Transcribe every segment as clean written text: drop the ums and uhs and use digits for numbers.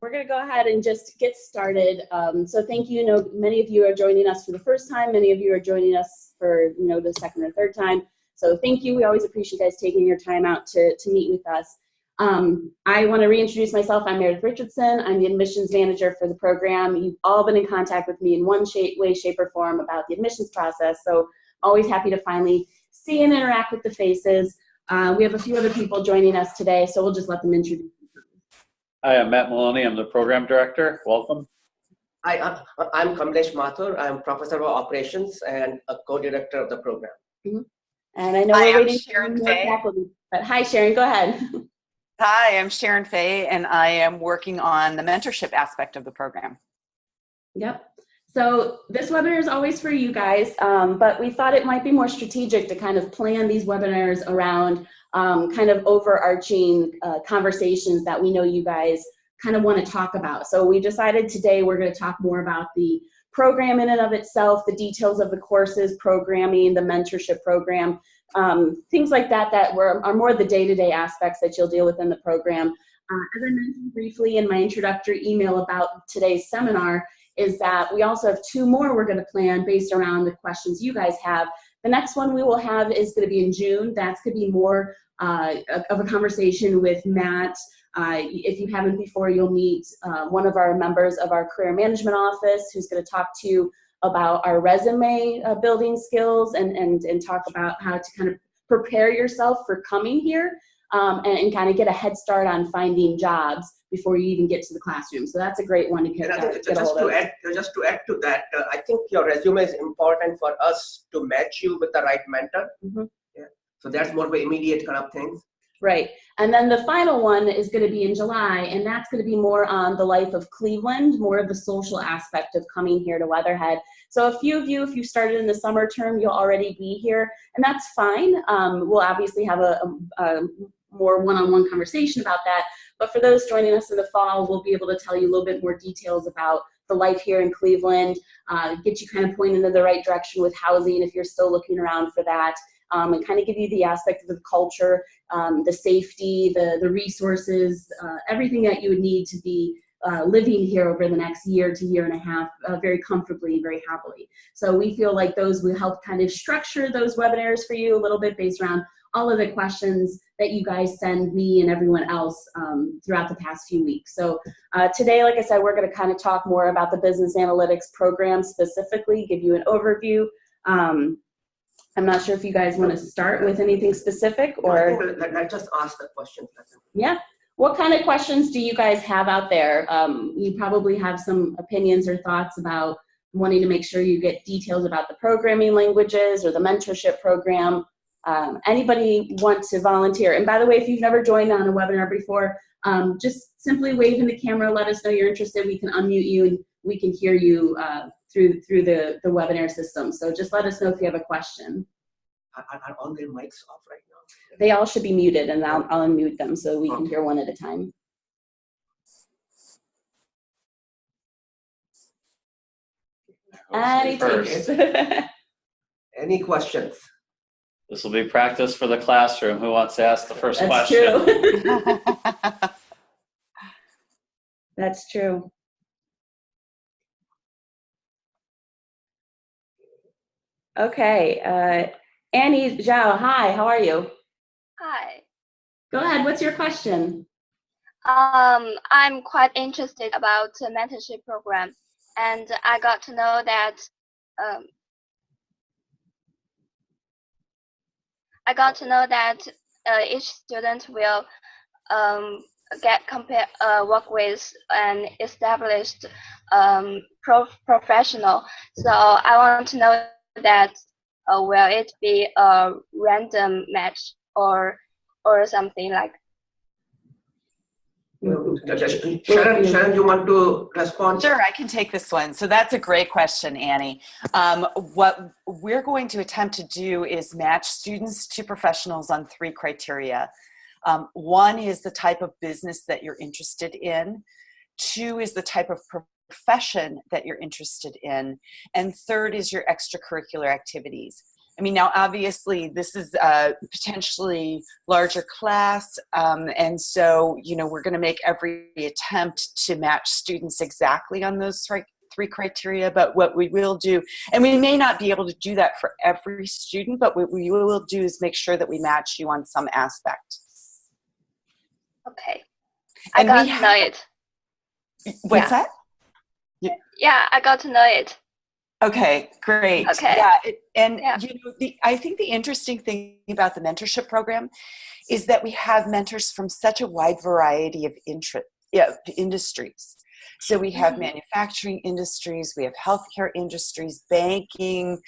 We're going to go ahead and just get started. So thank you. Many of you are joining us for the first time. Many of you are joining us for the second or third time. So thank you. We always appreciate you guys taking your time out to meet with us. I want to reintroduce myself. I'm Meredith Richardson. I'm the admissions manager for the program. You've all been in contact with me in one way, shape, or form about the admissions process. So always happy to finally see and interact with the faces. We have a few other people joining us today, so we'll just let them introduce themselves. Hi, I'm Matt Maloney. I'm the program director. Welcome. Hi, I'm Kamlesh Mathur. I'm professor of operations and a co-director of the program. Mm-hmm. And I know we're waiting for more faculty, but hi, Sharon, go ahead. Hi, I'm Sharon Fay, and I am working on the mentorship aspect of the program. Yep. So this webinar is always for you guys, but we thought it might be more strategic to kind of plan these webinars around kind of overarching conversations that we know you guys kind of want to talk about. So we decided today we're going to talk more about the program in and of itself, the details of the courses, programming, the mentorship program, things like that are more the day-to-day aspects that you'll deal with in the program. As I mentioned briefly in my introductory email about today's seminar, is that we also have two more we're going to plan based around the questions you guys have. The next one we will have is going to be in June. That's going to be more of a conversation with Matt. If you haven't before, you'll meet one of our members of our career management office who's going to talk to you about our resume building skills and talk about how to kind of prepare yourself for coming here and kind of get a head start on finding jobs before you even get to the classroom. So that's a great one to get a hold of. Just to add to that, I think your resume is important for us to match you with the right mentor. Mm-hmm. Yeah. So that's more of an immediate kind of thing. Right. And then the final one is going to be in July, and that's going to be more on the life of Cleveland, more of the social aspect of coming here to Weatherhead. So a few of you, if you started in the summer term, you'll already be here, and that's fine. We'll obviously have a more one-on-one conversation about that. But for those joining us in the fall, we'll be able to tell you a little bit more details about the life here in Cleveland, get you kind of pointed in the right direction with housing if you're still looking around for that, and kind of give you the aspect of the culture, the safety, the resources, everything that you would need to be living here over the next year to year and a half very comfortably, very happily. So we feel like those will help kind of structure those webinars for you a little bit based around all of the questions that you guys send me and everyone else throughout the past few weeks. So today, like I said, we're going to kind of talk more about the business analytics program specifically, give you an overview. I'm not sure if you guys want to start with anything specific or... I just asked the question. Yeah. What kind of questions do you guys have out there? You probably have some opinions or thoughts about wanting to make sure you get details about the programming languages or the mentorship program. Anybody want to volunteer? And by the way, if you've never joined on a webinar before, just simply wave in the camera, let us know you're interested. We can unmute you and we can hear you through the webinar system. So just let us know if you have a question. Are all their mics off right now? They all should be muted, and I'll unmute them so we can hear one at a time. Any takers? Any questions? This will be practice for the classroom. Who wants to ask the first That's question? True. That's true. Okay. Annie Zhao, hi, how are you? Hi. Go ahead, what's your question? I'm quite interested about the mentorship program, and I got to know that each student will work with an established professional. So I want to know that will it be a random match or something like? Sharon, you want to respond? Sure, I can take this one. So that's a great question, Annie. What we're going to attempt to do is match students to professionals on 3 criteria. One is the type of business that you're interested in. 2 is the type of profession that you're interested in. And 3rd is your extracurricular activities. I mean, now obviously this is a potentially larger class, and so, you know, we're going to make every attempt to match students exactly on those three criteria. But what we will do, and we may not be able to do that for every student, but what we will do is make sure that we match you on some aspect. Okay. I And got to know it. What's that? Yeah, I got to know it. Okay, great. Okay. Yeah, you know, I think the interesting thing about the mentorship program is that we have mentors from such a wide variety of industries. So we have manufacturing industries, we have healthcare industries, banking,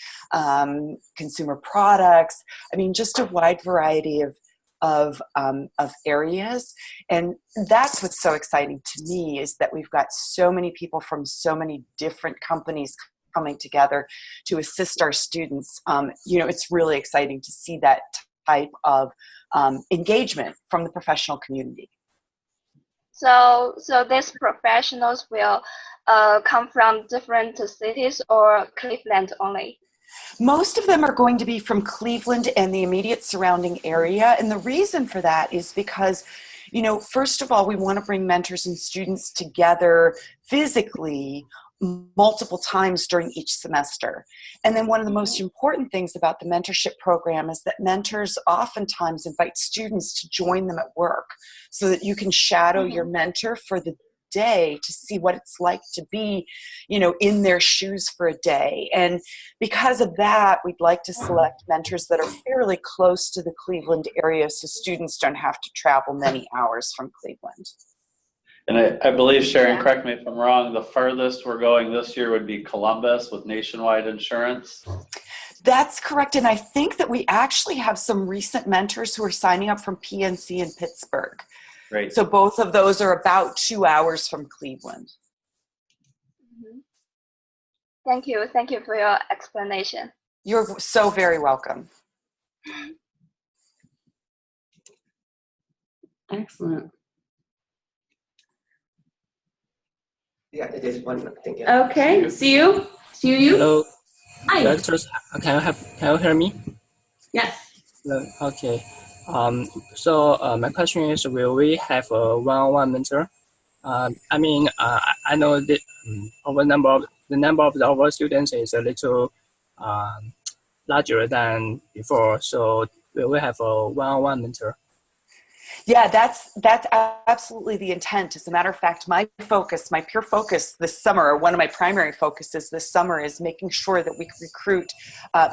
consumer products. I mean, just a wide variety of areas. And that's what's so exciting to me, is that we've got so many people from so many different companies coming together to assist our students. You know, it's really exciting to see that type of engagement from the professional community. So these professionals will come from different cities or Cleveland only? Most of them are going to be from Cleveland and the immediate surrounding area. And the reason for that is because, you know, first of all, we want to bring mentors and students together physically multiple times during each semester. And then one of the most important things about the mentorship program is that mentors oftentimes invite students to join them at work, so that you can shadow your mentor for the day to see what it's like to be, you know, in their shoes for a day. And because of that, we'd like to select mentors that are fairly close to the Cleveland area, so students don't have to travel many hours from Cleveland. And I believe, Sharon, correct me if I'm wrong, the furthest we're going this year would be Columbus with nationwide insurance. That's correct. And I think that we actually have some recent mentors who are signing up from PNC in Pittsburgh. Great. So both of those are about 2 hours from Cleveland. Thank you. Thank you for your explanation. You're so very welcome. Excellent. Yeah, it is one thing. Okay, see you. Hello, Hi. directors. Can you hear me? Yes. Hello. Okay. So my question is, will we have a one-on-one mentor? I mean, I know that the number of our students is a little larger than before. So will we have a one-on-one mentor? Yeah, that's absolutely the intent. As a matter of fact, my pure focus this summer, one of my primary focuses this summer, is making sure that we recruit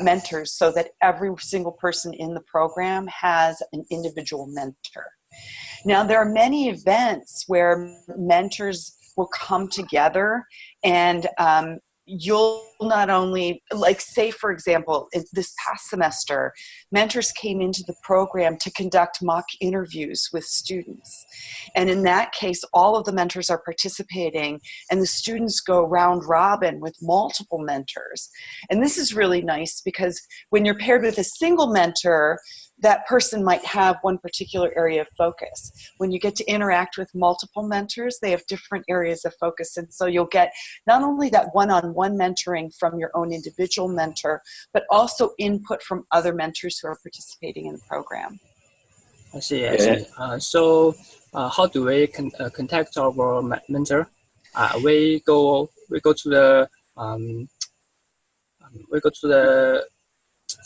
mentors so that every single person in the program has an individual mentor. Now, there are many events where mentors will come together, and you'll not only, like, say, for example, this past semester, mentors came into the program to conduct mock interviews with students. And in that case, all of the mentors are participating, and the students go round robin with multiple mentors. And this is really nice because when you're paired with a single mentor, that person might have one particular area of focus. When you get to interact with multiple mentors, they have different areas of focus. And so you'll get not only that one-on-one mentoring from your own individual mentor, but also input from other mentors who are participating in the program. I see. So how do we contact our mentor? We go to the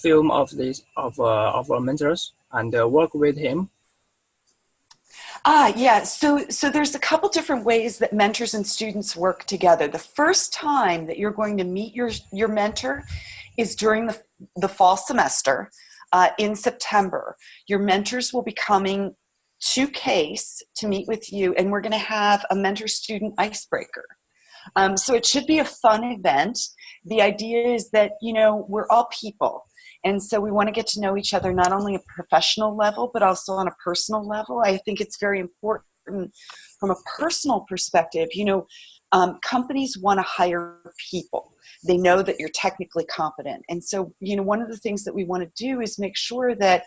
film of our mentors and work with him. Yeah, so there's a couple different ways that mentors and students work together. The first time that you're going to meet your mentor is during the fall semester in September. Your mentors will be coming to CASE to meet with you, and we're going to have a mentor-student icebreaker. So it should be a fun event. The idea is that, you know, we're all people. And so we want to get to know each other, not only at a professional level, but also on a personal level. I think it's very important from a personal perspective. You know, companies want to hire people. They know that you're technically competent. And so, you know, one of the things that we want to do is make sure that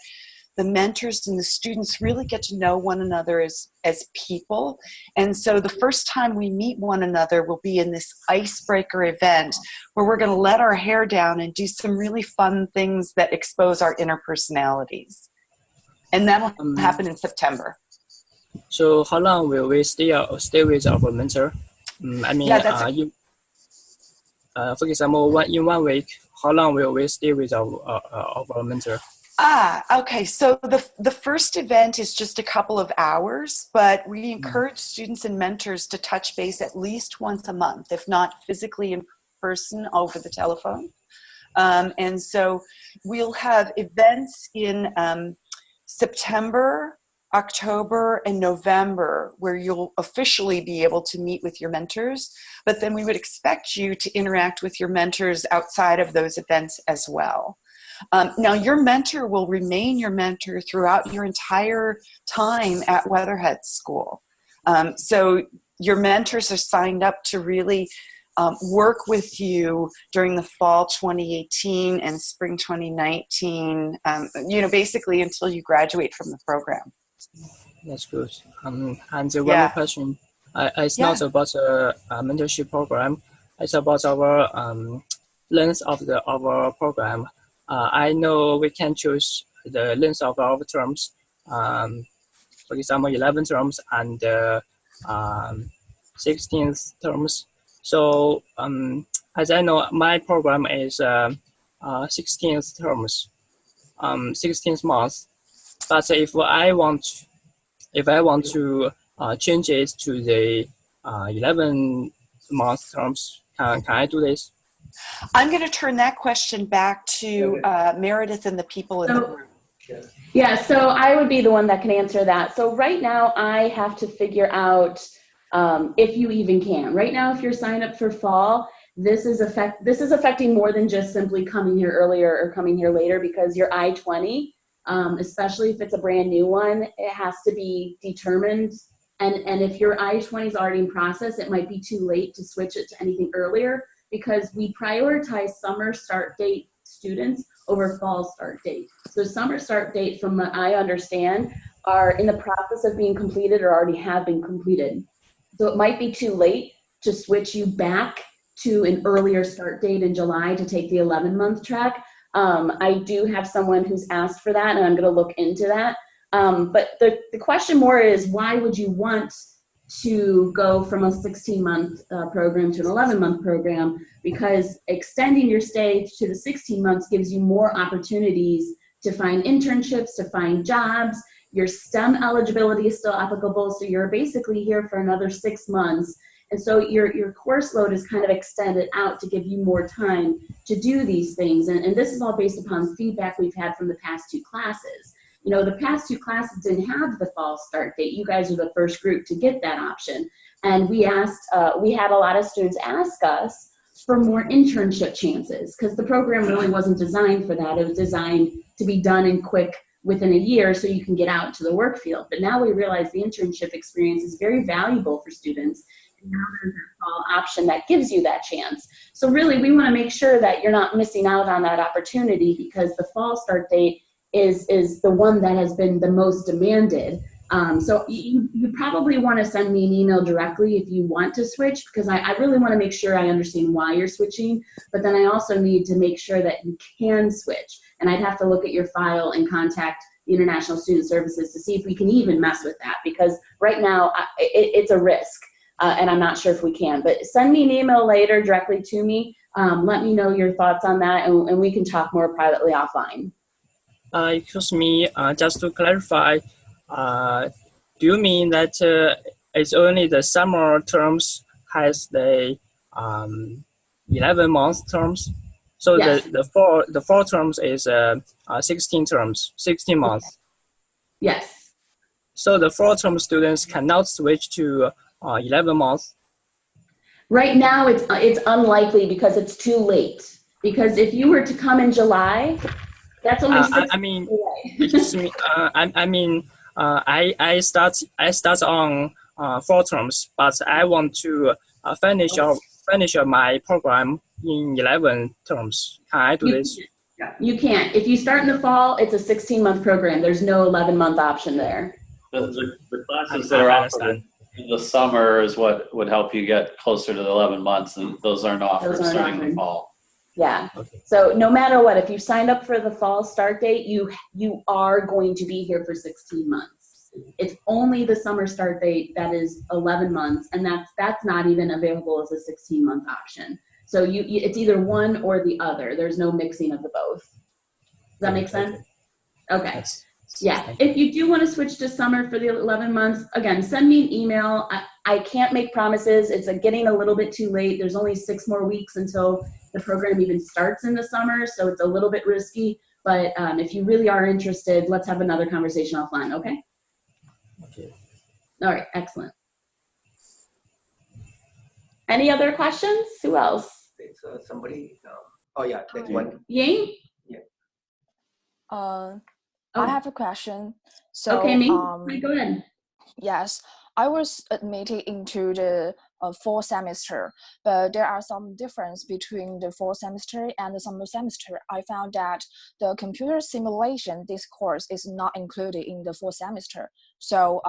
the mentors and the students really get to know one another as people. And so the first time we meet one another will be in this icebreaker event where we're going to let our hair down and do some really fun things that expose our inner personalities. And that'll happen in September. So how long will we stay with our mentor? For example, in 1 week, how long will we stay with our mentor? Okay. So the first event is just a couple of hours, but we encourage students and mentors to touch base at least once a month, if not physically in person over the telephone. And so we'll have events in September, October, and November where you'll officially be able to meet with your mentors, but then we would expect you to interact with your mentors outside of those events as well. Now, your mentor will remain your mentor throughout your entire time at Weatherhead School. So your mentors are signed up to really work with you during the fall 2018 and spring 2019, basically until you graduate from the program. That's good. And one more question. It's not about a mentorship program. It's about our length of our program. I know we can choose the length of our terms. For example, 11 terms and 16 terms. So as I know, my program is 16 terms, 16 months. But if I want to change it to the 11-month terms, can I do this? I'm going to turn that question back to Meredith and the people in the room. Yeah, so I would be the one that can answer that. So right now I have to figure out if you even can. Right now, if you're signed up for fall, this is affecting more than just simply coming here earlier or coming here later, because your I-20, especially if it's a brand new one, it has to be determined. And if your I-20 is already in process, it might be too late to switch it to anything earlier, because we prioritize summer start date students over fall start date. So summer start date, from what I understand, are in the process of being completed or already have been completed. So it might be too late to switch you back to an earlier start date in July to take the 11-month track. I do have someone who's asked for that, and I'm going to look into that. But the question more is, why would you want to go from a 16-month program to an 11-month program? Because extending your stay to the 16 months gives you more opportunities to find internships, to find jobs. Your STEM eligibility is still applicable, so you're basically here for another 6 months. And so your course load is kind of extended out to give you more time to do these things. And this is all based upon feedback we've had from the past 2 classes. You know, the past 2 classes didn't have the fall start date. You guys are the first group to get that option. And we had a lot of students ask us for more internship chances, because the program really wasn't designed for that. It was designed to be done in quick, within a year, so you can get out to the work field. But now we realize the internship experience is very valuable for students. And now there's a fall option that gives you that chance. So really, we want to make sure that you're not missing out on that opportunity, because the fall start date is the one that has been the most demanded. So you probably want to send me an email directly if you want to switch, because I really want to make sure I understand why you're switching, but then I also need to make sure that you can switch. And I'd have to look at your file and contact the International Student Services to see if we can even mess with that, because right now it's a risk, and I'm not sure if we can. But send me an email later directly to me. Let me know your thoughts on that, and we can talk more privately offline. Excuse me, just to clarify, do you mean that it's only the summer terms has the 11-month terms? So yes. the fall terms is 16 terms, 16 months. Yes. So the fall term students cannot switch to 11 months. Right now, it's unlikely, because it's too late. Because if you were to come in July, that's only 6 months away. Excuse me. I start on 4 terms, but I want to finish my program in 11 terms. Can I do this? You can't. If you start in the fall, it's a 16-month program. There's no 11-month option there. The classes that are offered in the summer is what would help you get closer to the 11 months, and those aren't offered starting in the fall. Yeah. So no matter what, if you signed up for the fall start date, you are going to be here for 16 months. It's only the summer start date that is 11 months, and that's not even available as a 16-month option. So it's either one or the other. There's no mixing of the both. Does that make sense? Okay. Yes. Yeah. If you do want to switch to summer for the 11 months, again, send me an email. I can't make promises. It's getting a little bit too late. There's only 6 more weeks until the program even starts in the summer, so it's a little bit risky. But if you really are interested, let's have another conversation offline, okay? Okay. All right, excellent. Any other questions? Who else? Somebody, oh yeah, there's one. Ying? Yeah. I have a question. So, okay, Ming, go ahead. Yes, I was admitted into the fall semester, but there are some difference between the fall semester and the summer semester. I found that the computer simulation, this course is not included in the fall semester. So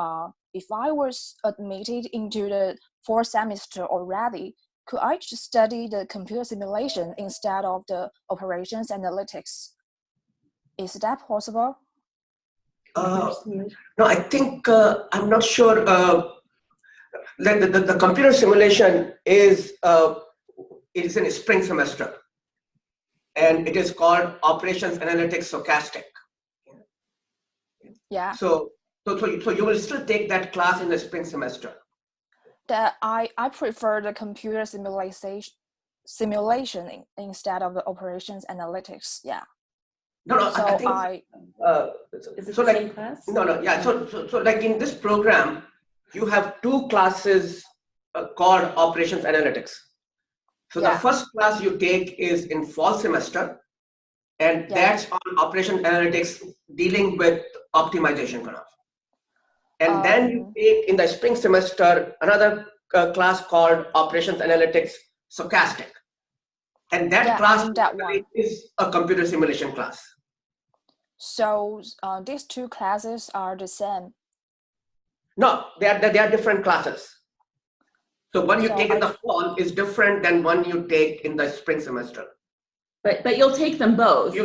if I was admitted into the fall semester already, could I just study the computer simulation instead of the operations analytics? Is that possible? No, I think, I'm not sure. The computer simulation is it is in a spring semester, and it is called Operations Analytics Stochastic. Yeah. So you will still take that class in the spring semester. That I prefer the computer simulation instead of the operations analytics. Yeah. No, so I think, is it so the like, same class? No, yeah. So like in this program, you have 2 classes called Operations Analytics. So the first class you take is in fall semester, and that's on Operation Analytics dealing with optimization kind of. And then you take in the spring semester another class called Operations Analytics Stochastic. And that class is a computer simulation class. So these 2 classes are the same? No, they are different classes. So one you take in the fall is different than one you take in the spring semester. But you'll take them both. You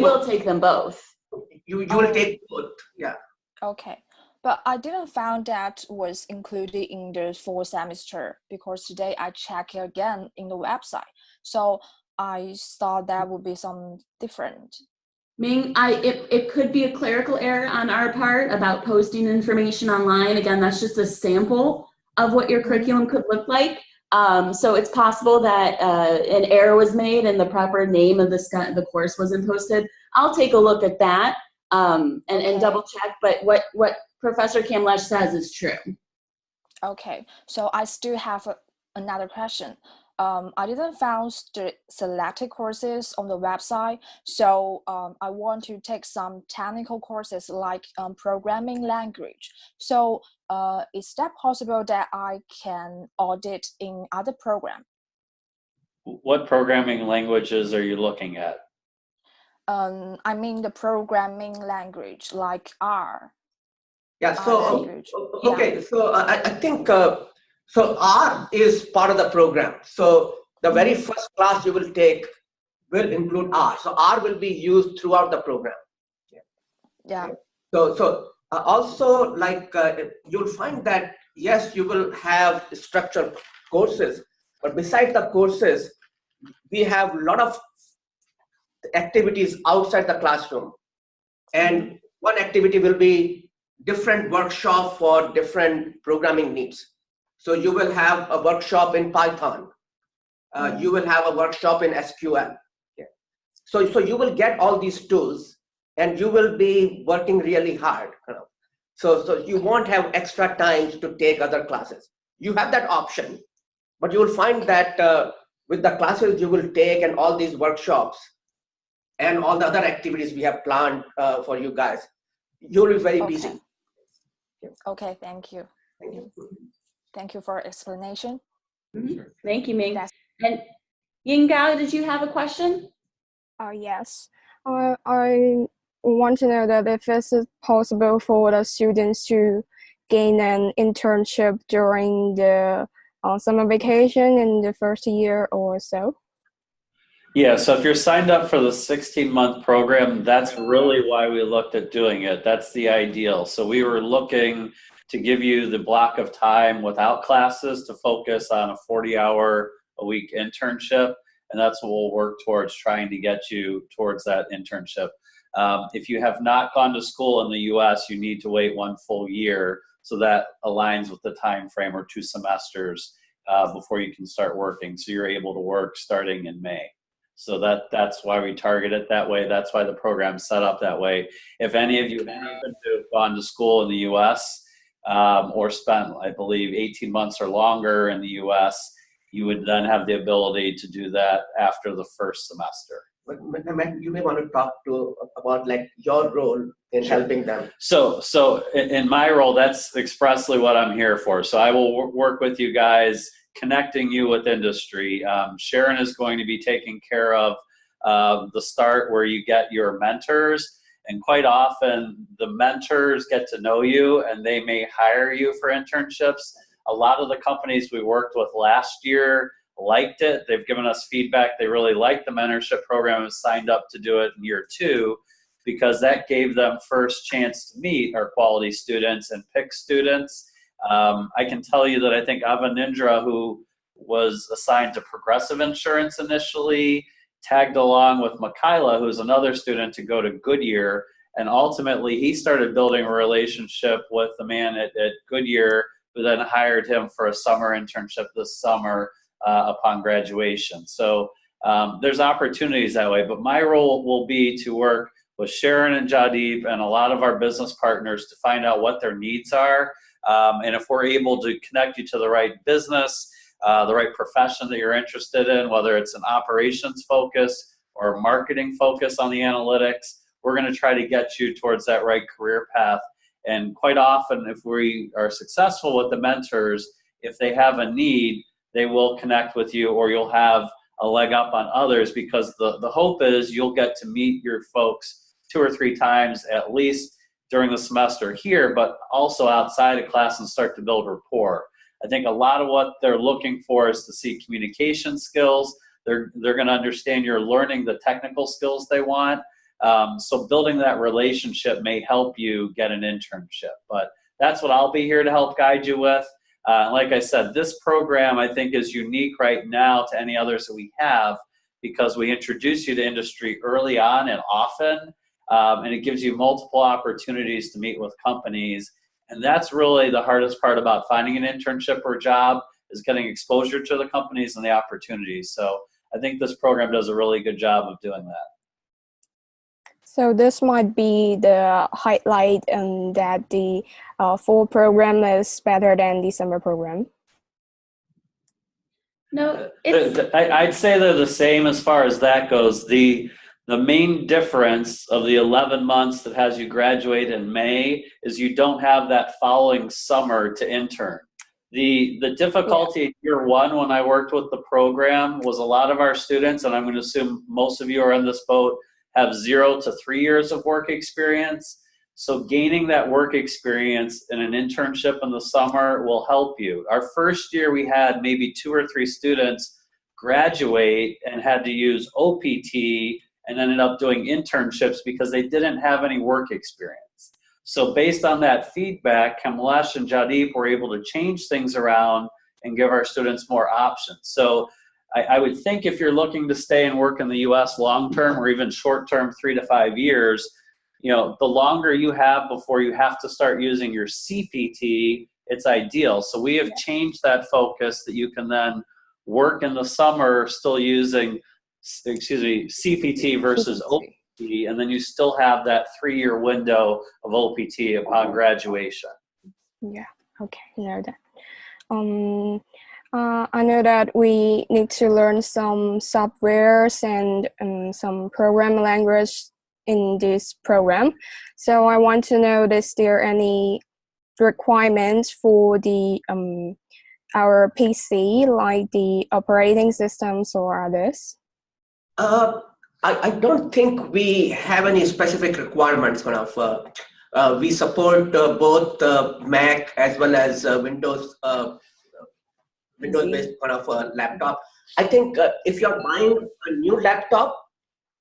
will take them both. You will take both, yeah. Okay, but I didn't find that was included in the fall semester because today I checked again in the website. So I thought that would be some different. Ming, it could be a clerical error on our part about posting information online. Again, that's just a sample of what your curriculum could look like. So it's possible that an error was made and the proper name of the course wasn't posted. I'll take a look at that and double check, but what Professor Kamlesh says is true. Okay, so I still have another question. I didn't find the selected courses on the website, so I want to take some technical courses like programming language. So is that possible that I can audit in other programs? What programming languages are you looking at? I mean the programming language like R. Yeah, so, okay, so I think, so R is part of the program. So the very first class you will take will include R. So R will be used throughout the program. Yeah. So also like you'll find that, yes, you will have structured courses, but beside the courses, we have a lot of activities outside the classroom. And one activity will be different workshop for different programming needs. So you will have a workshop in Python. You will have a workshop in SQL. So you will get all these tools and you will be working really hard. So you won't have extra time to take other classes. You have that option, but you will find that with the classes you will take and all these workshops and all the other activities we have planned for you guys, you'll be very busy. Okay, thank you. Thank you. Thank you for explanation. Thank you, Ming. And Ying Gao, did you have a question? Yes. I want to know that if it's possible for the students to gain an internship during the summer vacation in the first year or so. Yeah, so if you're signed up for the 16-month program, that's really why we looked at doing it. That's the ideal. So we were looking to give you the block of time without classes to focus on a 40-hour-a-week internship, and that's what we'll work towards, trying to get you towards that internship. If you have not gone to school in the U.S., you need to wait 1 full year, so that aligns with the time frame, or 2 semesters before you can start working. So you're able to work starting in May. So that's why we target it that way. That's why the program's set up that way. If any of you happen to have gone to school in the U.S. Or spent, I believe, 18 months or longer in the U.S., you would then have the ability to do that after the first semester. But you may want to talk about like your role in helping them. So in my role, that's expressly what I'm here for. So I will work with you guys, connecting you with industry. Sharon is going to be taking care of the start where you get your mentors, and quite often the mentors get to know you and they may hire you for internships. A lot of the companies we worked with last year liked it. They've given us feedback. They really liked the mentorship program and signed up to do it in year 2, because that gave them first chance to meet our quality students and pick students. I can tell you that I think Avanindra, who was assigned to Progressive Insurance initially, tagged along with Mikaela, who's another student, to go to Goodyear. And ultimately, he started building a relationship with the man at Goodyear, who then hired him for a summer internship this summer upon graduation. So there's opportunities that way. But my role will be to work with Sharon and Jadip and a lot of our business partners to find out what their needs are. And if we're able to connect you to the right business, the right profession that you're interested in, whether it's an operations focus or a marketing focus on the analytics, we're going to try to get you towards that right career path. And quite often, if we are successful with the mentors, if they have a need, they will connect with you, or you'll have a leg up on others, because the hope is you'll get to meet your folks 2 or 3 times at least during the semester here, but also outside of class, and start to build rapport. I think a lot of what they're looking for is to see communication skills. They're going to understand you're learning the technical skills they want. So building that relationship may help you get an internship. But that's what I'll be here to help guide you with. Like I said, this program I think is unique right now to any others that we have, because we introduce you to industry early on and often, and it gives you multiple opportunities to meet with companies. And that's really the hardest part about finding an internship or job, is getting exposure to the companies and the opportunities. So I think this program does a really good job of doing that. So this might be the highlight, and that the fall program is better than the summer program. No, I'd say they're the same as far as that goes. The main difference of the 11 months that has you graduate in May is you don't have that following summer to intern. The difficulty in year 1 when I worked with the program was a lot of our students, and I'm going to assume most of you are in this boat, have 0 to 3 years of work experience. So gaining that work experience in an internship in the summer will help you. Our first year we had maybe 2 or 3 students graduate and had to use OPT and ended up doing internships because they didn't have any work experience. So based on that feedback, Kamlesh and Jadip were able to change things around and give our students more options. So I would think if you're looking to stay and work in the US long-term, or even short-term, 3 to 5 years, you know, the longer you have before you have to start using your CPT, it's ideal. So we have changed that focus that you can then work in the summer still using, CPT versus OPT, and then you still have that 3-year window of OPT upon graduation. Yeah, okay, I know that. I know that we need to learn some softwares and some programming language in this program. So I want to know, is there any requirements for the our PC, like the operating systems or others? I don't think we have any specific requirements. We support both Mac as well as Windows-based laptop. I think if you're buying a new laptop,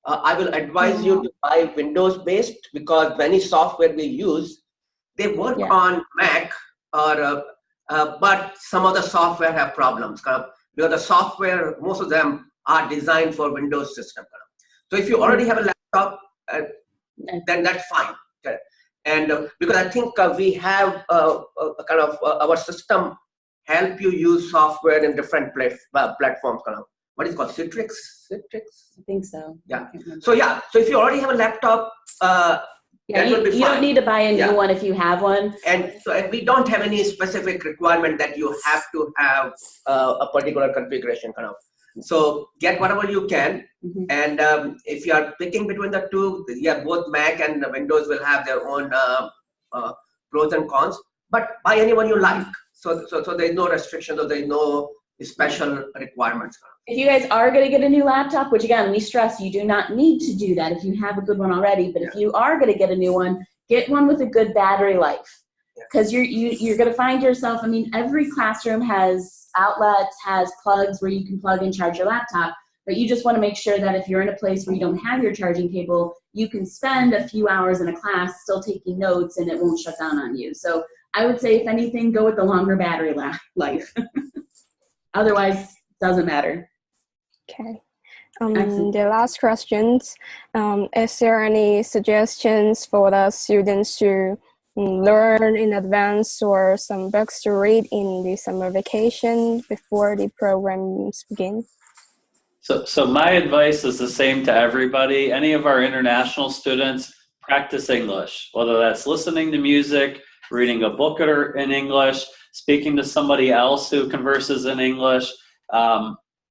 I will advise you to buy Windows-based, because many software we use, they work on Mac, or but some of the software have problems. Because the software, most of them are designed for Windows system. So if you already have a laptop, then that's fine. Okay. And because I think we have our system help you use software in different platforms. What is it called? Citrix? I think so. Yeah. So if you already have a laptop, you don't need to buy a new one if you have one. And we don't have any specific requirement that you have to have a particular configuration. So get whatever you can, and if you are picking between the two, both Mac and Windows will have their own pros and cons. But buy anyone you like. So there's no restrictions, or there's no special requirements. If you guys are going to get a new laptop, which again, we stress you do not need to do that if you have a good one already, but if you are going to get a new one, get one with a good battery life. Because you're going to find yourself, I mean, every classroom has outlets, has plugs where you can plug and charge your laptop, but you just want to make sure that if you're in a place where you don't have your charging cable, you can spend a few hours in a class still taking notes and it won't shut down on you. So I would say, if anything, go with the longer battery life. Otherwise, doesn't matter. Okay. The last questions. Is there any suggestions for the students to learn in advance, or some books to read in the summer vacation before the programs begin? So my advice is the same to everybody. Any of our international students, practice English, whether that's listening to music, reading a book in English, speaking to somebody else who converses in English.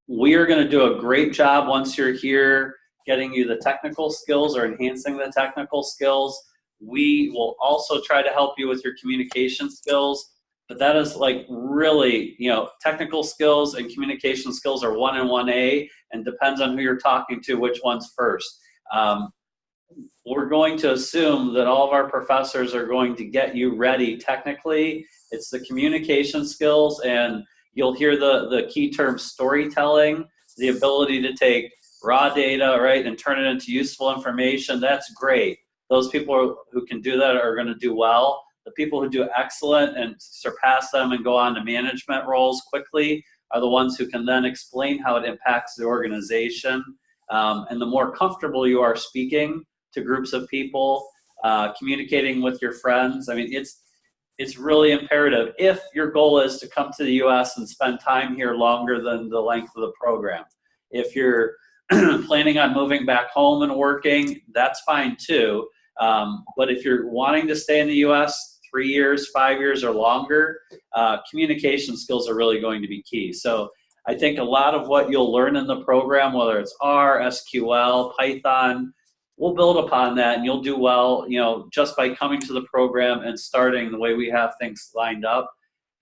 We are going to do a great job once you're here, getting you the technical skills or enhancing the technical skills. We will also try to help you with your communication skills, but that is like really, technical skills and communication skills are 1 and 1A, and depends on who you're talking to, which one's first. We're going to assume that all of our professors are going to get you ready technically. It's the communication skills, and you'll hear the key term storytelling, the ability to take raw data, right, and turn it into useful information. That's great. Those people who can do that are going to do well. The people who do excellent and surpass them and go on to management roles quickly are the ones who can then explain how it impacts the organization. And the more comfortable you are speaking to groups of people, communicating with your friends, I mean, it's really imperative if your goal is to come to the U.S. and spend time here longer than the length of the program. If you're planning on moving back home and working, that's fine too. But if you're wanting to stay in the U.S. 3 years, 5 years, or longer, communication skills are really going to be key. So I think a lot of what you'll learn in the program, whether it's R, SQL, Python, we'll build upon that, and you'll do well, just by coming to the program and starting the way we have things lined up.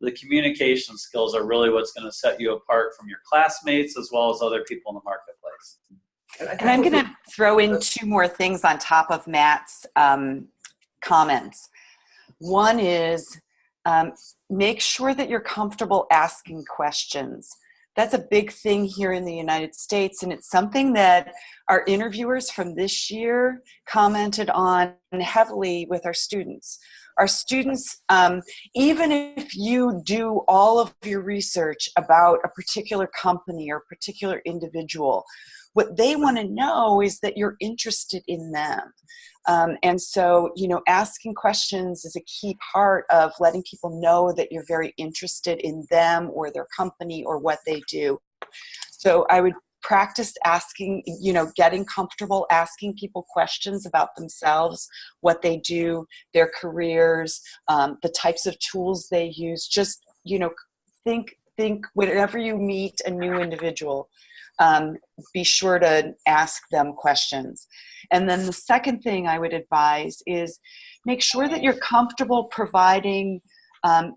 The communication skills are really what's going to set you apart from your classmates as well as other people in the marketplace. And I'm going to throw in 2 more things on top of Matt's comments. One is make sure that you're comfortable asking questions. That's a big thing here in the United States, and it's something that our interviewers from this year commented on heavily with our students. Our students, even if you do all of your research about a particular company or particular individual, what they want to know is that you're interested in them. And so, asking questions is a key part of letting people know that you're very interested in them or their company or what they do. So I would practice asking, getting comfortable asking people questions about themselves, what they do, their careers, the types of tools they use. Just, think whenever you meet a new individual, be sure to ask them questions. And then the second thing I would advise is make sure that you're comfortable providing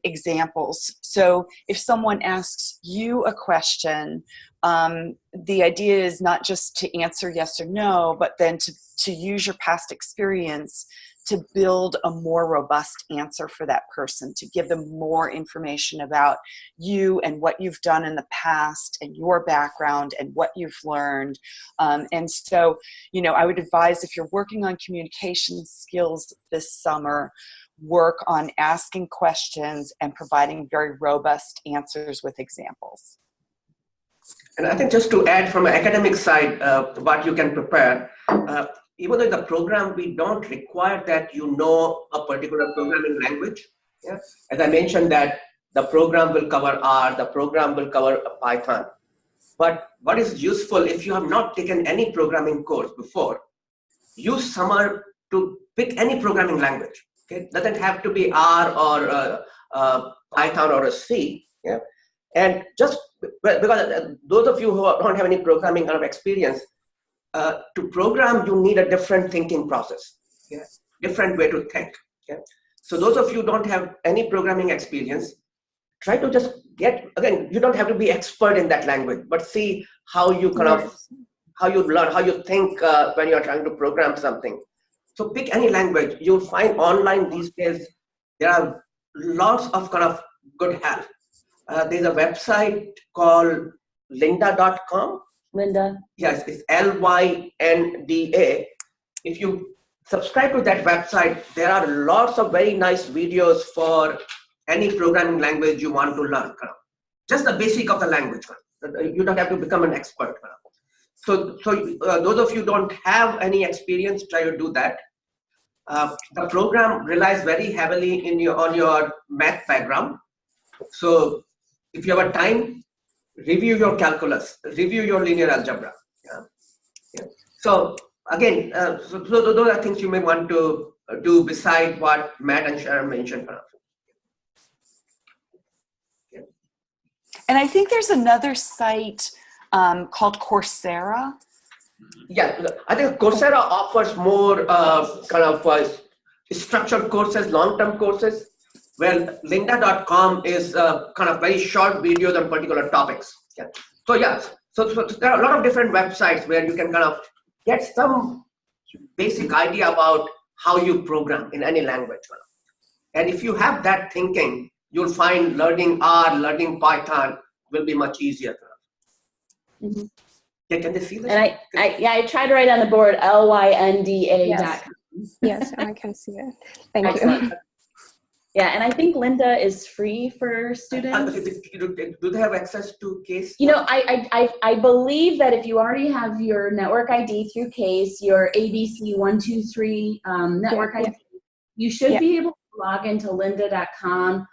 examples. So if someone asks you a question, the idea is not just to answer yes or no, but then to use your past experience to build a more robust answer for that person, to give them more information about you and what you've done in the past and your background and what you've learned. And so, you know, I would advise, if you're working on communication skills this summer, work on asking questions and providing very robust answers with examples. And I think just to add from an academic side, what you can prepare, even though in the program we don't require that you know a particular programming language. Yeah? As I mentioned, that the program will cover R, the program will cover Python. But what is useful, if you have not taken any programming course before, use summer to pick any programming language. Okay? It doesn't have to be R or Python or a C. Yeah? And just because those of you who don't have any programming kind of experience, to program, you need a different thinking process, yeah? Different way to think. Yeah? So those of you who don't have any programming experience, try to just again, you don't have to be expert in that language, but see how you kind of, how you learn, how you think when you're trying to program something. So pick any language. You'll find online these days, there are lots of kind of good help. There's a website called lynda.com. Linda? Yes, it's Lynda. If you subscribe to that website, there are lots of very nice videos for any programming language you want to learn. Just the basic of the language. You don't have to become an expert. So those of you who don't have any experience, try to do that. The program relies very heavily on your math background. So if you have a time, review your calculus, review your linear algebra. Yeah. Yeah. So again, so those are things you may want to do beside what Matt and Sharon mentioned. Yeah. And I think there's another site called Coursera. Yeah, I think Coursera offers more kind of structured courses, long-term courses. Well, lynda.com is kind of very short videos on particular topics. Yeah. So yes, so there are a lot of different websites where you can kind of get some basic idea about how you program in any language. And if you have that thinking, you'll find learning R, learning Python will be much easier. Mm-hmm. Yeah, can they see this? And I tried to write on the board lynda.com. Yes, I can see it. Thank Excellent. you. Yeah, and I think Linda is free for students. Do they have access to CASE? You know, I believe that if you already have your network ID through CASE, your ABC123 network ID, you should be able to log into lynda.com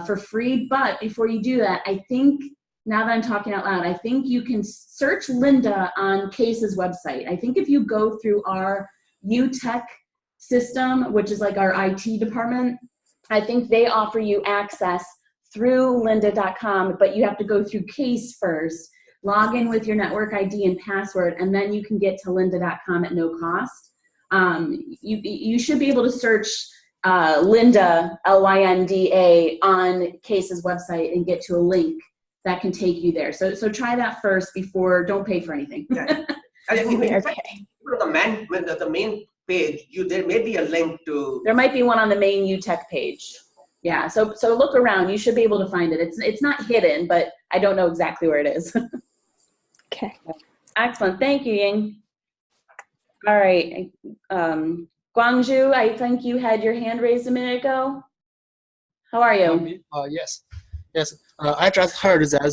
for free. But before you do that, I think, now that I'm talking out loud, I think you can search Linda on CASE's website. I think if you go through our UTech system, which is like our IT department, I think they offer you access through lynda.com, but you have to go through CASE first, log in with your network ID and password, and then you can get to lynda.com at no cost. You should be able to search Lynda, Lynda, on CASE's website and get to a link that can take you there. So try that first before, don't pay for anything. Yeah. The main page, there may be a link to. There might be one on the main UTech page. Yeah, so look around. You should be able to find it. It's not hidden, but I don't know exactly where it is. Okay. Excellent. Thank you, Ying. All right. Guangzhou, I think you had your hand raised a minute ago. How are you? Yes. I just heard that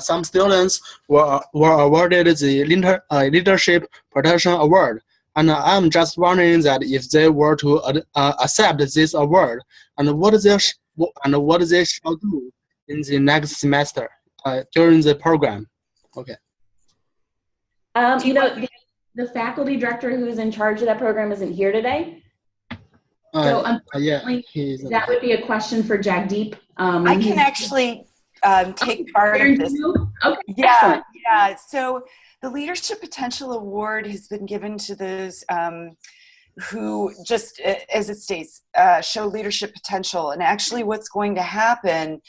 some students were awarded the Leadership Protection Award. And I'm just wondering that if they were to accept this award, and what they shall do in the next semester during the program. Okay. You know, the faculty director who's in charge of that program isn't here today. So unfortunately, that would be a question for Jagdeep. I can actually take part of this. Okay. Yeah, yeah. So the Leadership Potential Award has been given to those who just, as it states, show leadership potential. And actually what's going to happen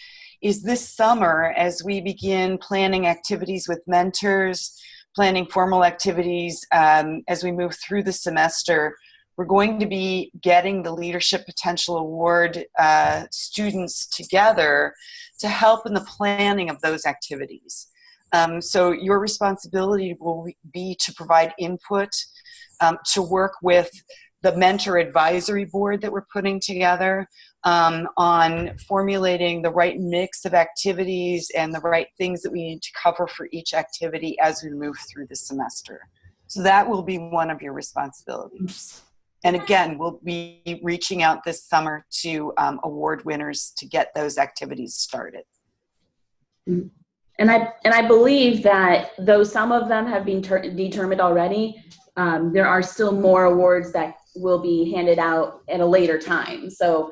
is this summer, as we begin planning activities with mentors, planning formal activities, as we move through the semester, we're going to be getting the Leadership Potential Award students together to help in the planning of those activities. So your responsibility will be to provide input, to work with the mentor advisory board that we're putting together on formulating the right mix of activities and the right things that we need to cover for each activity as we move through the semester. So that will be one of your responsibilities. And again, we'll be reaching out this summer to award winners to get those activities started. And I believe that though some of them have been determined already, there are still more awards that will be handed out at a later time. So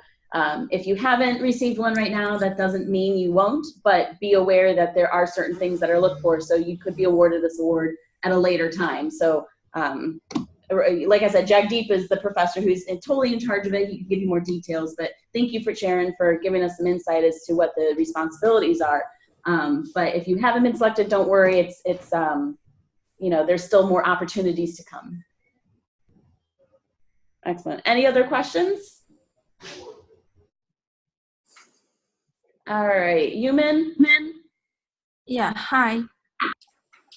if you haven't received one right now, that doesn't mean you won't, but be aware that there are certain things that are looked for. So you could be awarded this award at a later time. So like I said, Jagdeep is the professor who's totally in charge of it. He can give you more details, but thank you for Sharon for giving us some insight as to what the responsibilities are. But if you haven't been selected, don't worry. It's you know, there's still more opportunities to come. Excellent. Any other questions? All right, Yumin? Yeah, hi.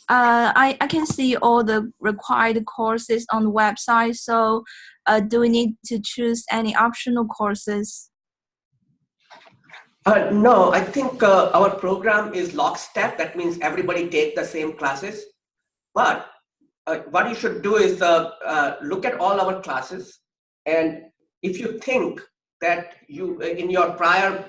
I can see all the required courses on the website, so do we need to choose any optional courses? No, I think our program is lockstep. That means everybody take the same classes. But what you should do is look at all our classes, and if you think that you, in your prior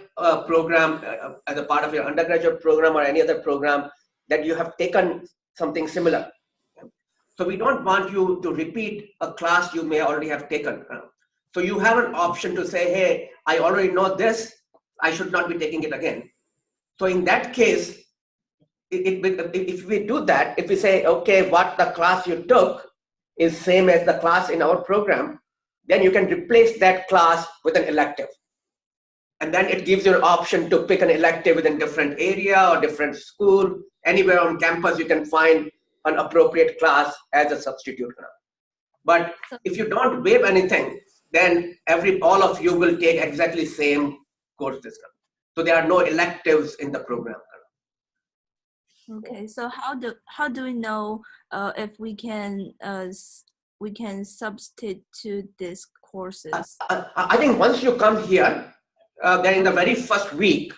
program, as a part of your undergraduate program or any other program, that you have taken something similar. So we don't want you to repeat a class you may already have taken. So you have an option to say, hey, I already know this, I should not be taking it again. So in that case, if we do that, if we say, okay, what the class you took is same as the class in our program, then you can replace that class with an elective. And then it gives you an option to pick an elective within different area or different school. Anywhere on campus, you can find an appropriate class as a substitute. But if you don't waive anything, then all of you will take exactly same courses. So there are no electives in the program. Okay, so how do we know if we can substitute these courses? I think once you come here, then in the very first week,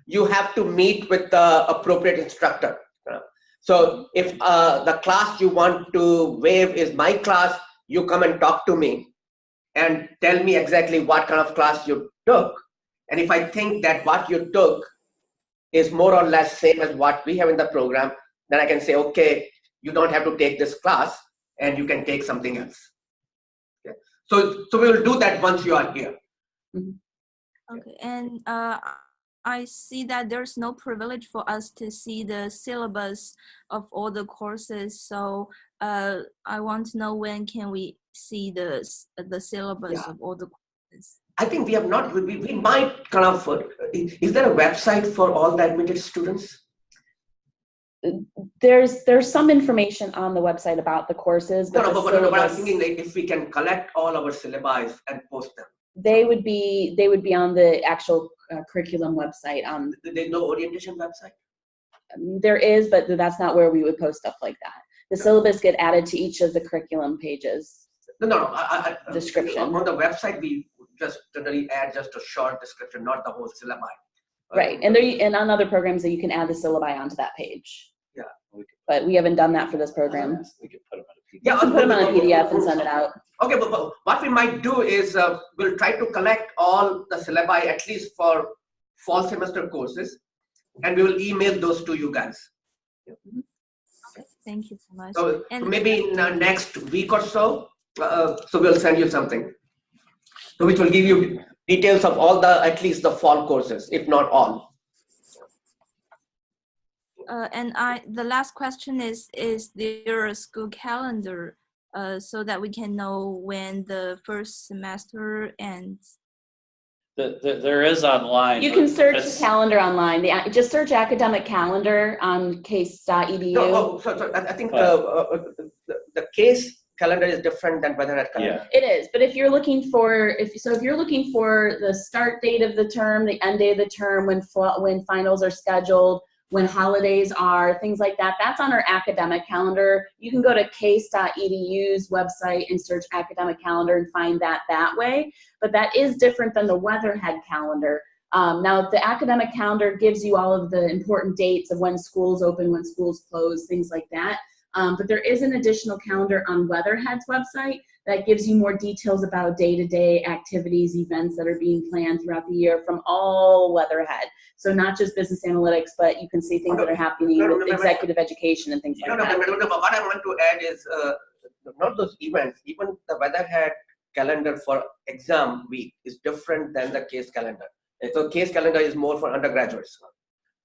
you have to meet with the appropriate instructor. So if the class you want to waive is my class, you come and talk to me and tell me exactly what kind of class you took. And if I think that what you took is more or less same as what we have in the program, then I can say, okay, you don't have to take this class and you can take something else. Okay. So we will do that once you are here. Okay, and I see that there's no privilege for us to see the syllabus of all the courses. So I want to know, when can we see the syllabus of all the courses? I think we have not, we might kind of, is there a website for all the admitted students? There's some information on the website about the courses. But but I'm thinking, like, if we can collect all our syllabi and post them. They would be on the actual curriculum website. There's no orientation website? There is, but that's not where we would post stuff like that. The syllabus get added to each of the curriculum pages. No. Description. On the website, we just generally add just a short description, not the whole syllabi. Right, and on other programs that you can add the syllabi onto that page. Yeah. But we haven't done that for this program. We could put them in a PDF. Yeah, we can put them on a PDF and send it out. Okay, but what we might do is we'll try to collect all the syllabi, at least for fall semester courses, and we will email those to you guys. Okay, thank you so much. So maybe in the next week or so, so we'll send you something, so which will give you details of all at least the fall courses, if not all. And the last question is there a school calendar so that we can know when the first semester ends? There is online. You can search the calendar online. Just search academic calendar on case.edu. No, so I think the case calendar is different than Weatherhead calendar. Yeah. It is, but if you're looking for if you're looking for the start date of the term, the end date of the term, when finals are scheduled, when holidays are, things like that, that's on our academic calendar. You can go to case.edu's website and search academic calendar and find that way. But that is different than the Weatherhead calendar. Now, the academic calendar gives you all of the important dates of when schools open, when schools close, things like that. But there is an additional calendar on Weatherhead's website that gives you more details about day-to-day activities, events that are being planned throughout the year from all Weatherhead. So not just business analytics, but you can see things that are happening with executive education and things like that. What I want to add is not those events, even the Weatherhead calendar for exam week is different than the case calendar. So case calendar is more for undergraduates.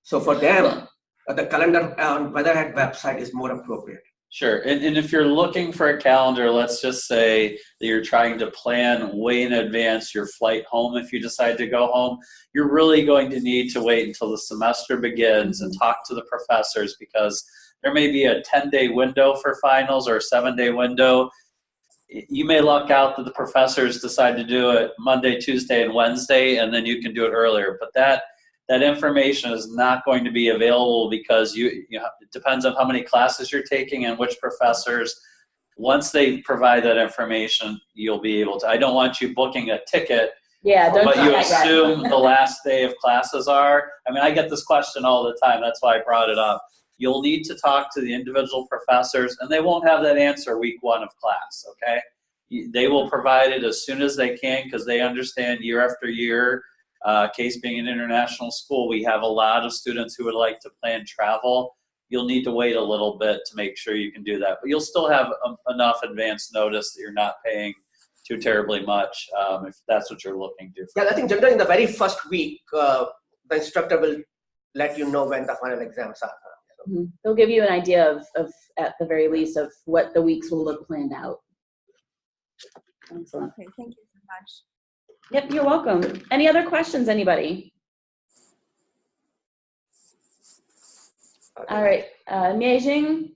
So for them, the calendar on Weatherhead website is more appropriate. Sure, and if you're looking for a calendar, let's just say that you're trying to plan way in advance your flight home if you decide to go home, you're really going to need to wait until the semester begins and talk to the professors, because there may be a 10-day window for finals or a 7-day window. You may luck out that the professors decide to do it Monday, Tuesday, and Wednesday, and then you can do it earlier. But that information is not going to be available because it depends on how many classes you're taking and which professors. Once they provide that information, you'll be able to. I don't want you booking a ticket, but you assume the last day of classes are. I mean, I get this question all the time. That's why I brought it up. You'll need to talk to the individual professors, and they won't have that answer week 1 of class, okay? They will provide it as soon as they can because they understand year after year. Case being an international school, we have a lot of students who would like to plan travel. You'll need to wait a little bit to make sure you can do that, but you'll still have enough advance notice that you're not paying too terribly much if that's what you're looking to. Yeah, I think generally in the very first week, the instructor will let you know when the final exams are. Mm-hmm. They'll give you an idea of, at the very least, of what the weeks will look planned out. Excellent. Okay, thank you so much. Yep, you're welcome. Any other questions, anybody? All right, Miejing?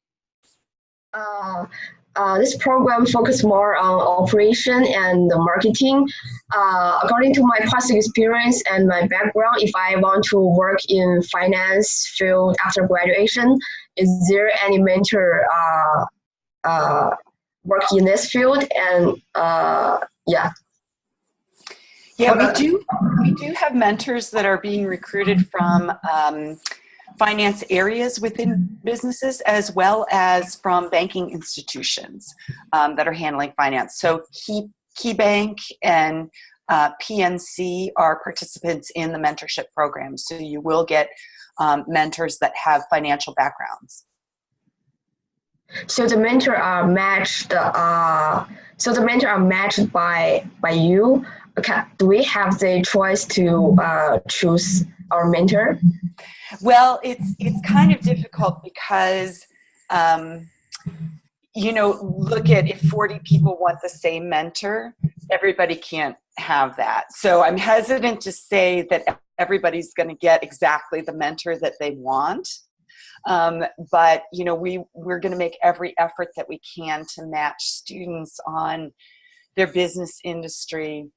This program focuses more on operation and marketing. According to my past experience and my background, if I want to work in finance field after graduation, is there any mentor work in this field? And yeah. Yeah, we do have mentors that are being recruited from finance areas within businesses as well as from banking institutions that are handling finance. So KeyBank and PNC are participants in the mentorship program. So you will get mentors that have financial backgrounds. So the mentor are matched. By you. Okay. Do we have the choice to choose our mentor? Well, it's kind of difficult because, look at if 40 people want the same mentor, everybody can't have that. So I'm hesitant to say that everybody's going to get exactly the mentor that they want. But, we're going to make every effort that we can to match students on their business industry,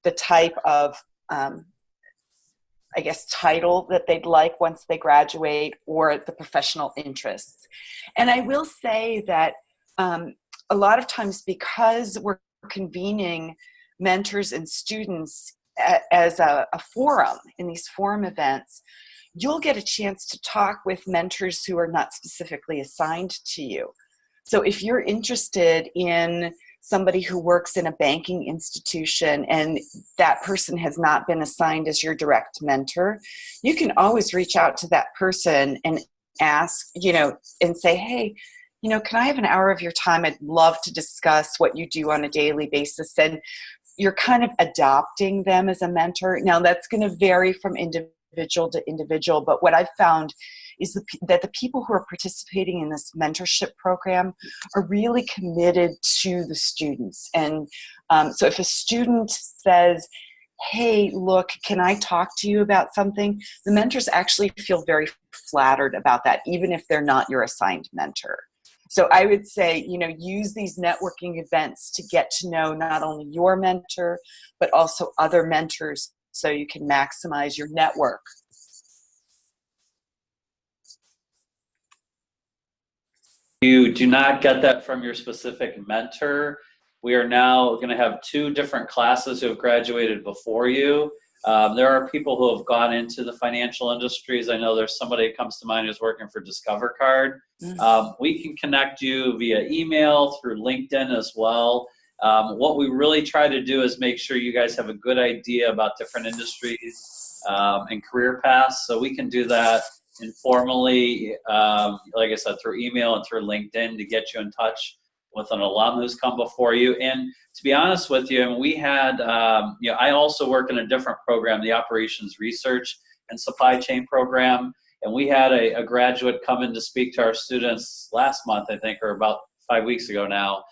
the type of, title that they'd like once they graduate, or the professional interests. And I will say that a lot of times, because we're convening mentors and students as a forum in these forum events, you'll get a chance to talk with mentors who are not specifically assigned to you. So if you're interested in somebody who works in a banking institution and that person has not been assigned as your direct mentor, you can always reach out to that person and ask, and say, hey, can I have an hour of your time? I'd love to discuss what you do on a daily basis. And you're kind of adopting them as a mentor. Now that's going to vary from individual to individual, but what I've found is that the people who are participating in this mentorship program are really committed to the students. And so if a student says, hey, look, can I talk to you about something? The mentors actually feel very flattered about that, even if they're not your assigned mentor. So I would say, use these networking events to get to know not only your mentor, but also other mentors so you can maximize your network. You do not get that from your specific mentor. We are now going to have 2 different classes who have graduated before you. There are people who have gone into the financial industries. I know there's somebody that comes to mind who's working for Discover Card. We can connect you via email, through LinkedIn as well. What we really try to do is make sure you guys have a good idea about different industries and career paths. So we can do that informally, like I said, through email and through LinkedIn to get you in touch with an alum who's come before you. And to be honest with you, we had, I also work in a different program, the Operations Research and Supply Chain program. And we had a graduate come in to speak to our students last month, I think, or about 5 weeks ago now.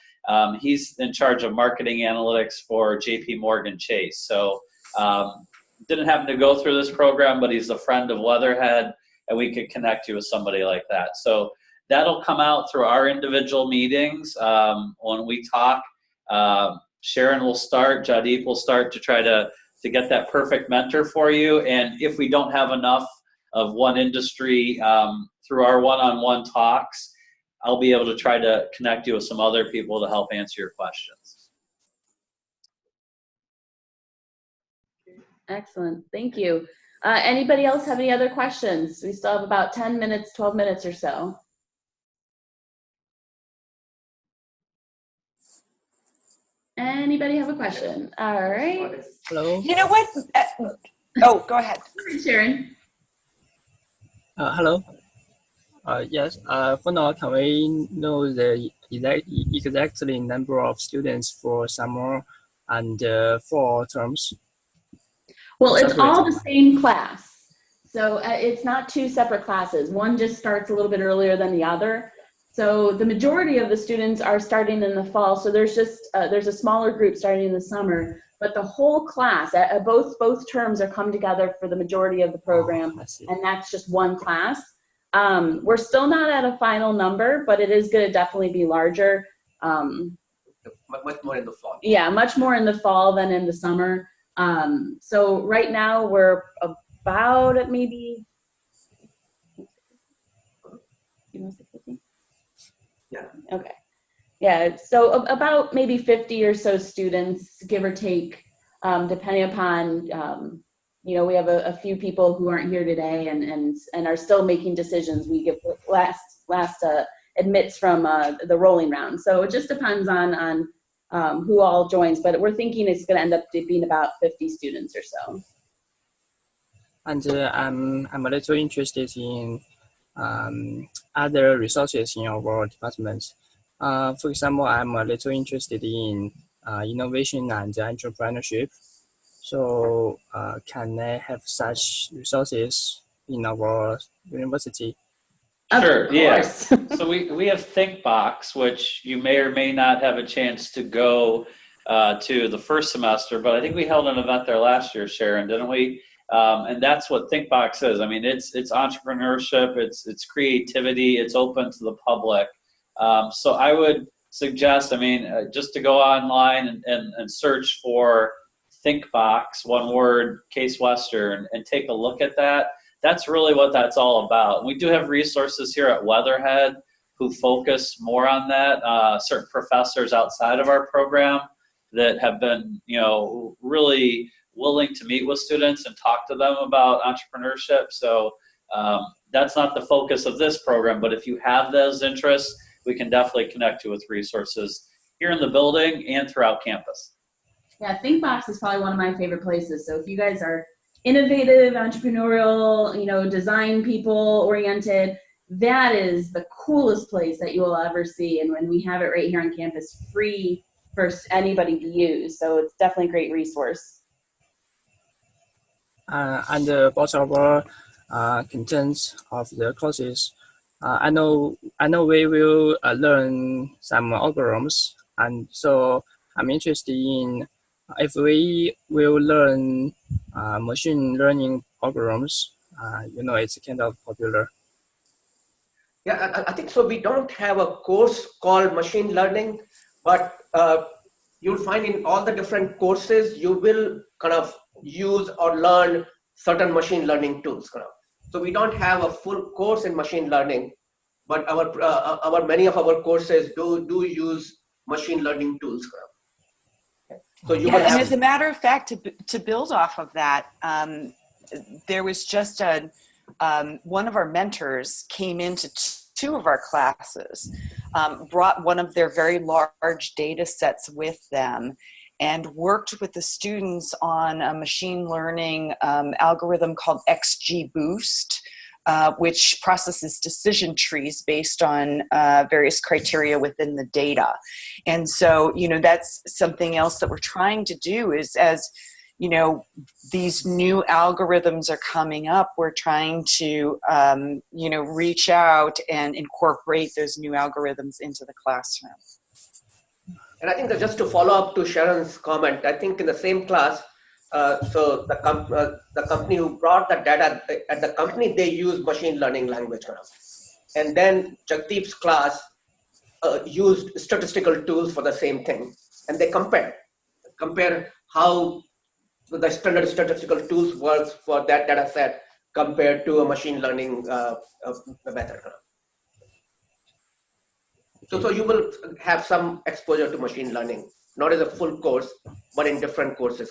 He's in charge of marketing analytics for JP Morgan Chase. So didn't happen to go through this program, but he's a friend of Weatherhead, and we could connect you with somebody like that. So that'll come out through our individual meetings. When we talk, Sharon will start, Jadip will start to try to get that perfect mentor for you. And if we don't have enough of one industry through our one-on-one talks, I'll be able to try to connect you with some other people to help answer your questions. Excellent, thank you. Anybody else have any other questions? We still have about 10 minutes, 12 minutes or so. Anybody have a question? All right. Hello. You know what? Oh, go ahead. Sharon. Hello. Yes. For now, can we know the exactly number of students for summer and fall terms? Well, it's all the same class. So it's not 2 separate classes. One just starts a little bit earlier than the other. So the majority of the students are starting in the fall. So there's a smaller group starting in the summer, but the whole class, both terms are come together for the majority of the program, and that's just one class. We're still not at a final number, but it is going to definitely be larger. Much more in the fall. Yeah, much more in the fall than in the summer. So right now we're about at maybe, yeah. Okay. Yeah, so about maybe 50 or so students, give or take, depending upon, we have a few people who aren't here today and are still making decisions. We get last admits from the rolling round. So it just depends on who all joins, but we're thinking it's going to end up being about 50 students or so. And I'm a little interested in other resources in our department. For example, I'm a little interested in innovation and entrepreneurship. So can I have such resources in our university? Sure, yes. So we have ThinkBox, which you may or may not have a chance to go to the first semester, but I think we held an event there last year, Sharon, didn't we? And that's what ThinkBox is. I mean, it's entrepreneurship, it's creativity, it's open to the public. So I would suggest, just to go online and search for ThinkBox, one word, Case Western, and take a look at that. That's really what that's all about. We do have resources here at Weatherhead who focus more on that. Certain professors outside of our program that have been, really willing to meet with students and talk to them about entrepreneurship. So that's not the focus of this program, but if you have those interests, we can definitely connect you with resources here in the building and throughout campus. Yeah, ThinkBox is probably one of my favorite places. So if you guys are innovative, entrepreneurial, design people oriented, that is the coolest place that you will ever see. And when we have it right here on campus, free for anybody to use. So it's definitely a great resource. And about our contents of the courses. I know we will learn some algorithms, and so I'm interested in if we will learn machine learning algorithms. It's kind of popular. Yeah, I think so. We don't have a course called machine learning, but you'll find in all the different courses, you will kind of use or learn certain machine learning tools. So we don't have a full course in machine learning, but our many of our courses do use machine learning tools. So you will And have. as a matter of fact, to build off of that, there was just one of our mentors came into two of our classes, brought one of their very large data sets with them, and worked with the students on a machine learning algorithm called XGBoost, which processes decision trees based on various criteria within the data. And so, that's something else that we're trying to do is as, these new algorithms are coming up, we're trying to, reach out and incorporate those new algorithms into the classroom. And I think that just to follow up to Sharon's comment, I think in the same class, so the company who brought the data at the company, they use machine learning language. And then Jagdeep's class used statistical tools for the same thing. And they compare how the standard statistical tools works for that data set compared to a machine learning method. So you will have some exposure to machine learning, not as a full course, but in different courses.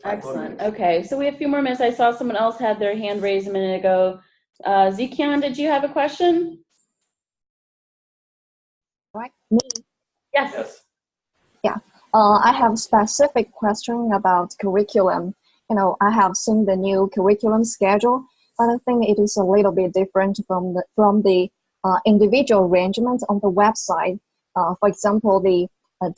Excellent. Okay, so we have a few more minutes. I saw someone else had their hand raised a minute ago. Zikian, did you have a question? Right, me? Yes. Yeah, I have a specific question about curriculum. I have seen the new curriculum schedule, but I think it is a little bit different from the individual arrangements on the website. For example, the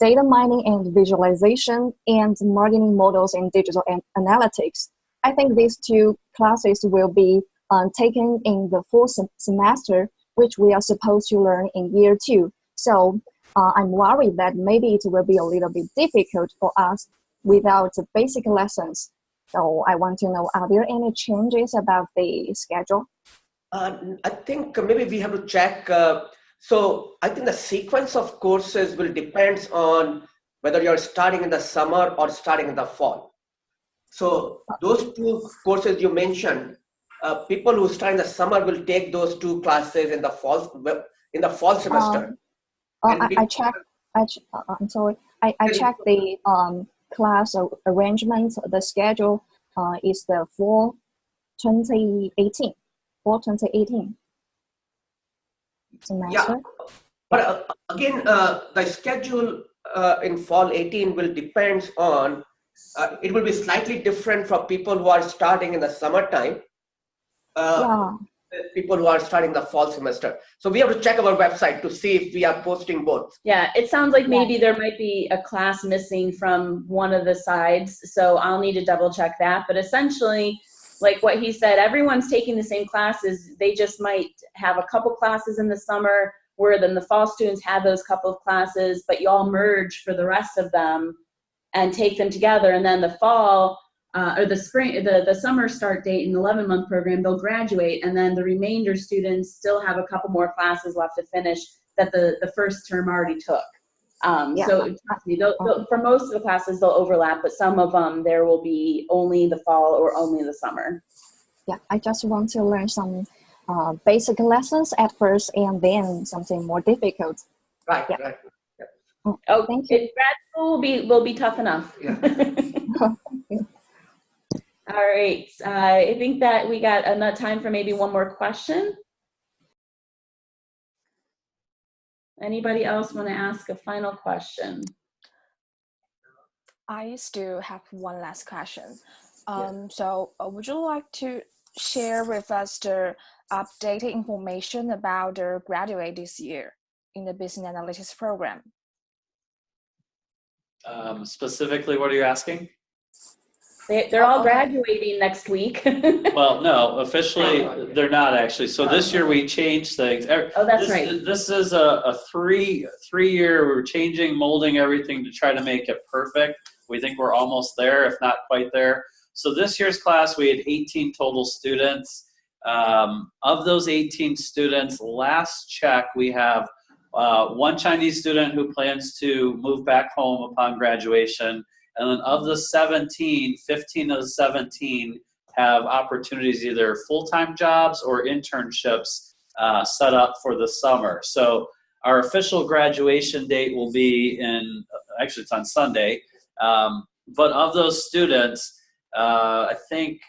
data mining and visualization and marketing models in digital analytics. I think these two classes will be taken in the full semester, which we are supposed to learn in year 2. So I'm worried that maybe it will be a little bit difficult for us without the basic lessons. So I want to know, are there any changes about the schedule? I think maybe we have to check. So I think the sequence of courses will depend on whether you're starting in the summer or starting in the fall. So those two courses you mentioned, people who start in the summer will take those two classes in the fall semester. I checked the class arrangement. The schedule is the fall 2018. Semester. Yeah, but again, the schedule in fall 18 will depend on, it will be slightly different for people who are starting in the summertime. People who are starting the fall semester. So we have to check our website to see if we are posting both. Yeah, it sounds like maybe there might be a class missing from one of the sides. So I'll need to double check that. But essentially, like what he said, everyone's taking the same classes. They just might have a couple classes in the summer where then the fall students have those couple of classes, but you all merge for the rest of them and take them together. And then the fall, or the spring, the summer start date in the 11-month program, they'll graduate, and then the remainder students still have a couple more classes left to finish that the first term already took. So trust me, for most of the classes they'll overlap, but some of them there will be only the fall or only the summer. Yeah, I just want to learn some basic lessons at first, and then something more difficult. Right. Yeah. Right. Oh, thank you. Grad school will be tough enough. Yeah. All right, I think that we got enough time for maybe one more question. Anybody else want to ask a final question? I still have one last question. So would you like to share with us the updated information about the graduate this year in the business analytics program? Specifically, what are you asking? They're all graduating next week. Well, no, officially they're not actually. So this year we changed things. Oh, that's right. This is a three-year. We're changing, molding everything to try to make it perfect. We think we're almost there, if not quite there. So this year's class, we had 18 total students. Of those 18 students, last check, we have one Chinese student who plans to move back home upon graduation. And then of the 17, 15 of the 17 have opportunities, either full-time jobs or internships set up for the summer. So our official graduation date will be actually it's on Sunday. But of those students, I think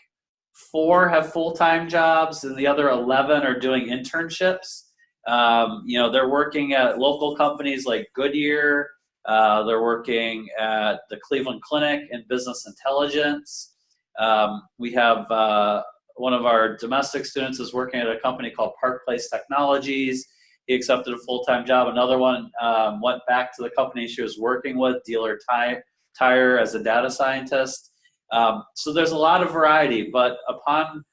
4 have full-time jobs and the other 11 are doing internships. They're working at local companies like Goodyear. They're working at the Cleveland Clinic in business intelligence. We have one of our domestic students is working at a company called Park Place Technologies. He accepted a full-time job. Another one went back to the company she was working with, Dealer Tire, as a data scientist. So there's a lot of variety, but upon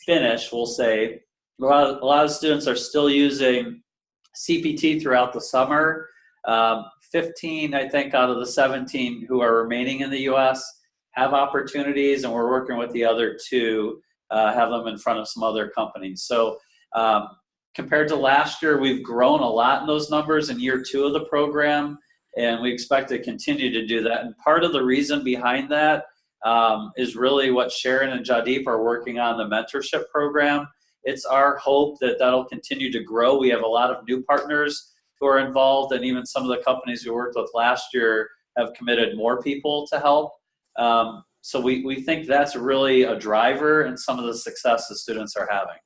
finish, we'll say, a lot of students are still using CPT throughout the summer. 15, I think, out of the 17 who are remaining in the U.S. have opportunities, and we're working with the other 2, have them in front of some other companies. So compared to last year, we've grown a lot in those numbers in year 2 of the program, and we expect to continue to do that. And part of the reason behind that is really what Sharon and Jadeep are working on, the mentorship program. It's our hope that that'll continue to grow. We have a lot of new partners who are involved, and even some of the companies we worked with last year have committed more people to help. So we think that's really a driver in some of the success the students are having.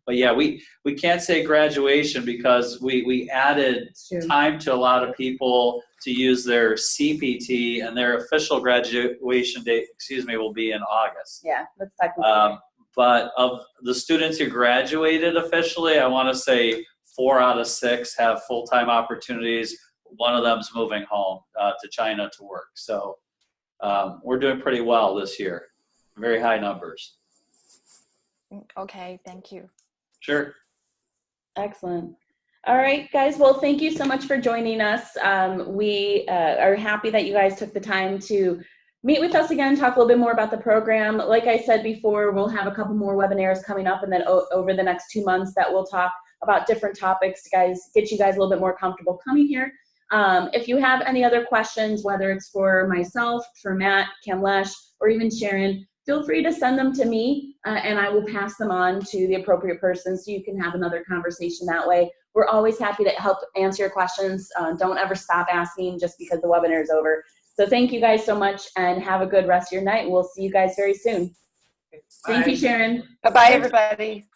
But yeah, we can't say graduation because we added time to a lot of people to use their CPT, and their official graduation date, will be in August. Yeah, that's technically. But of the students who graduated officially, I want to say 4 out of 6 have full-time opportunities. One of them's moving home to China to work. So we're doing pretty well this year. Very high numbers. Okay, thank you. Sure. Excellent. All right, guys. Well, thank you so much for joining us. We are happy that you guys took the time to meet with us again, talk a little bit more about the program. Like I said before, we'll have a couple more webinars coming up, and then over the next 2 months that we'll talk about different topics to get you guys a little bit more comfortable coming here. If you have any other questions, whether it's for myself, for Matt, Kamlesh, or even Sharon, feel free to send them to me, and I will pass them on to the appropriate person so you can have another conversation that way. We're always happy to help answer your questions. Don't ever stop asking just because the webinar is over. So thank you guys so much, and have a good rest of your night. We'll see you guys very soon. Bye. Thank you, Sharon. Bye-bye, everybody.